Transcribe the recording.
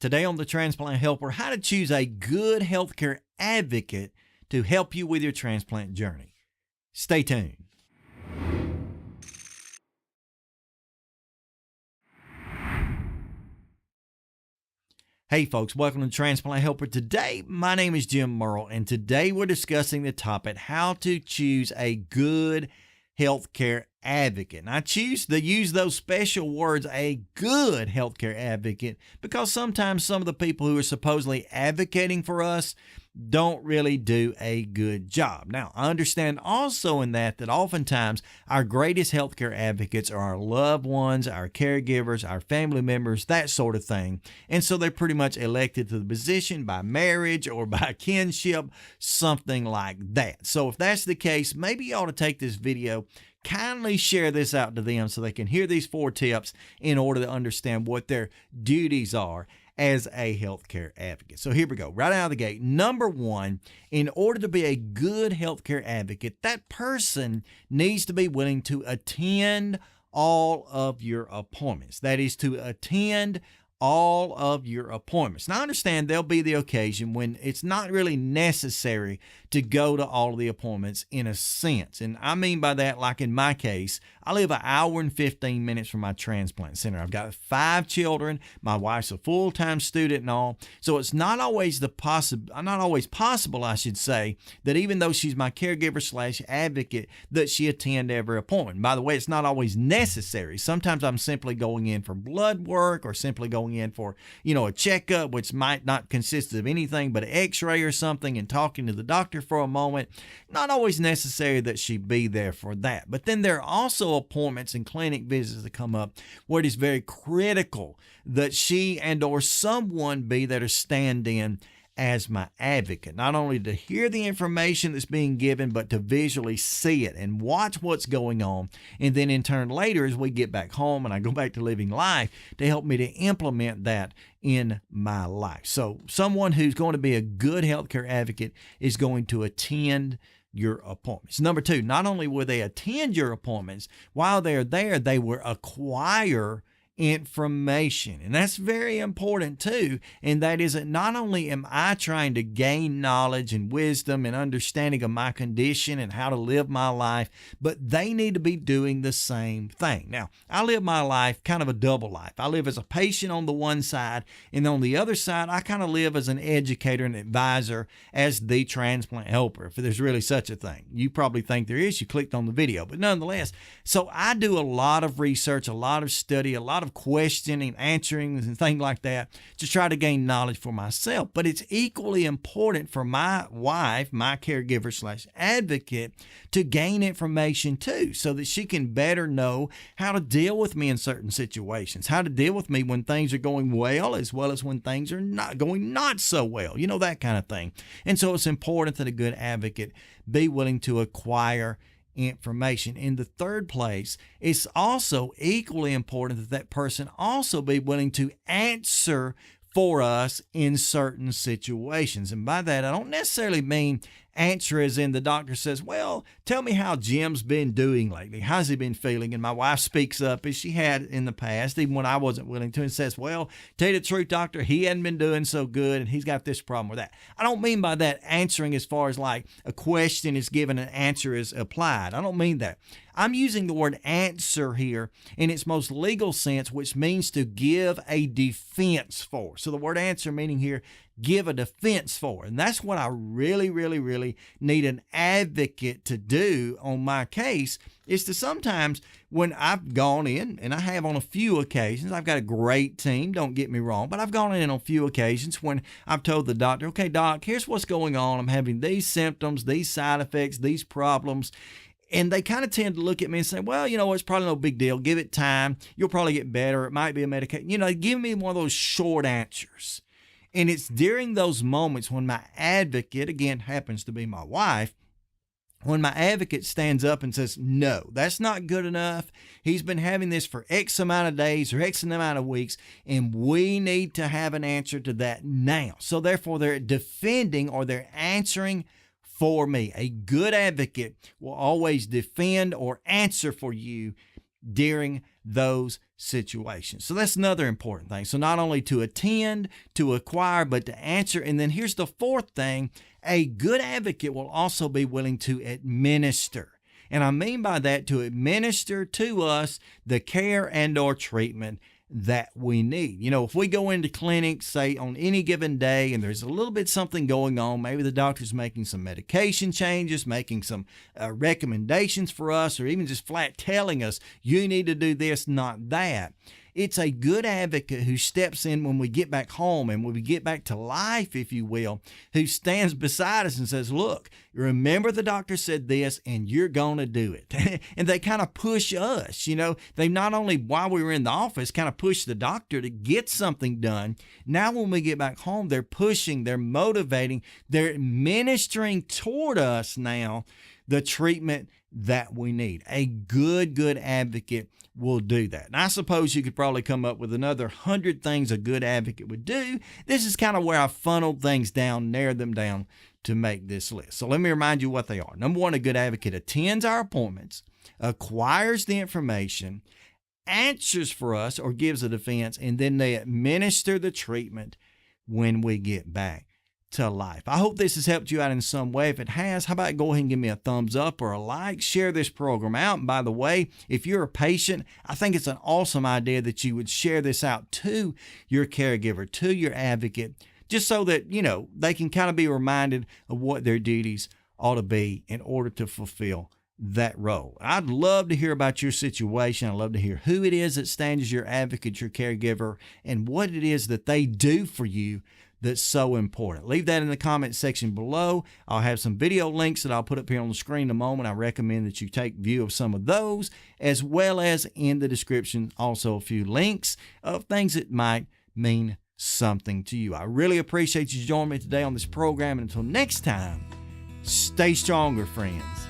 Today on the Transplant Helper, how to choose a good healthcare advocate to help you with your transplant journey. Stay tuned. Hey folks, welcome to Transplant Helper. Today, my name is Jim Merle, and today we're discussing the topic, how to choose a good healthcare advocate. And I choose to use those special words, a good healthcare advocate, because sometimes some of the people who are supposedly advocating for us don't really do a good job. Now, I understand also in that oftentimes our greatest healthcare advocates are our loved ones, our caregivers, our family members, that sort of thing. And so they're pretty much elected to the position by marriage or by kinship, something like that. So if that's the case, maybe you ought to take this video, kindly share this out to them so they can hear these 4 tips in order to understand what their duties are as a healthcare advocate. So here we go, right out of the gate. Number 1, in order to be a good healthcare advocate, that person needs to be willing to attend all of your appointments. That is, to attend all of your appointments. Now, I understand there'll be the occasion when it's not really necessary to go to all of the appointments in a sense. And I mean by that, like in my case, I live an hour and 15 minutes from my transplant center. I've got 5 children. My wife's a full-time student and all. So it's not always possible, I should say, that even though she's my caregiver / advocate, that she attend every appointment. By the way, it's not always necessary. Sometimes I'm simply going in for blood work or simply going in for, a checkup, which might not consist of anything but an x-ray or something, and talking to the doctor for a moment. Not always necessary that she be there for that. But then there are also appointments and clinic visits that come up where it is very critical that she and or someone be there to stand in as my advocate, not only to hear the information that's being given, but to visually see it and watch what's going on. And then in turn later, as we get back home and I go back to living life, to help me to implement that in my life. So someone who's going to be a good healthcare advocate is going to attend your appointments. Number 2, not only will they attend your appointments, while they're there, they will acquire information. And that's very important too. And that is that not only am I trying to gain knowledge and wisdom and understanding of my condition and how to live my life, but they need to be doing the same thing. Now, I live my life kind of a double life. I live as a patient on the one side, and on the other side, I kind of live as an educator and advisor as the transplant helper, if there's really such a thing. You probably think there is. You clicked on the video, but nonetheless. So I do a lot of research, a lot of study, a lot of questioning, answering, and things like that to try to gain knowledge for myself. But it's equally important for my wife, my caregiver / advocate, to gain information too, so that she can better know how to deal with me in certain situations, how to deal with me when things are going well as when things are not going not so well, that kind of thing. And so it's important that a good advocate be willing to acquire information. In the third place, it's also equally important that person also be willing to answer for us in certain situations. And by that, I don't necessarily mean answer as in the doctor says, well, tell me how Jim's been doing lately. How's he been feeling? And my wife speaks up as she had in the past, even when I wasn't willing to, and says, well, tell you the truth, doctor, he hadn't been doing so good and he's got this problem or that. I don't mean by that answering as far as like a question is given, an answer is applied. I don't mean that. I'm using the word answer here in its most legal sense, which means to give a defense for. So the word answer meaning here, give a defense for. And that's what I really, really, really need an advocate to do on my case, is to sometimes when I've gone in, and I have on a few occasions, I've got a great team, don't get me wrong, but I've gone in on a few occasions when I've told the doctor, okay, doc, here's what's going on. I'm having these symptoms, these side effects, these problems. And they kind of tend to look at me and say, well, it's probably no big deal. Give it time. You'll probably get better. It might be a medication. Give me one of those short answers. And it's during those moments when my advocate, again, happens to be my wife, when my advocate stands up and says, no, that's not good enough. He's been having this for X amount of days or X amount of weeks, and we need to have an answer to that now. So therefore, they're defending or they're answering for me. A good advocate will always defend or answer for you during those situations. So that's another important thing. So not only to attend, to acquire, but to answer. And then here's the fourth thing. A good advocate will also be willing to administer. And I mean by that, to administer to us the care and or treatment that we need. You know, if we go into clinic, say on any given day, and there's a little bit something going on, maybe the doctor's making some medication changes, making some recommendations for us, or even just flat telling us, you need to do this, not that. It's a good advocate who steps in when we get back home and when we get back to life, if you will, who stands beside us and says, look, remember the doctor said this and you're going to do it. And they kind of push us, you know. They not only, while we were in the office, kind of push the doctor to get something done. Now when we get back home, they're pushing, they're motivating, they're ministering toward us now the treatment that we need. A good advocate will do that. And I suppose you could probably come up with another 100 things a good advocate would do. This is kind of where I funneled things down, narrowed them down to make this list. So let me remind you what they are. Number one, a good advocate attends our appointments, acquires the information, answers for us or gives a defense, and then they administer the treatment when we get back to life. I hope this has helped you out in some way. If it has, how about go ahead and give me a thumbs up or a like, share this program out. And by the way, if you're a patient, I think it's an awesome idea that you would share this out to your caregiver, to your advocate, just so that, you know, they can kind of be reminded of what their duties ought to be in order to fulfill that role. I'd love to hear about your situation. I'd love to hear who it is that stands as your advocate, your caregiver, and what it is that they do for you that's so important. Leave that in the comment section below. I'll have some video links that I'll put up here on the screen in a moment. I recommend that you take view of some of those, as well as in the description also a few links of things that might mean something to you. I really appreciate you joining me today on this program. And until next time, stay stronger, friends.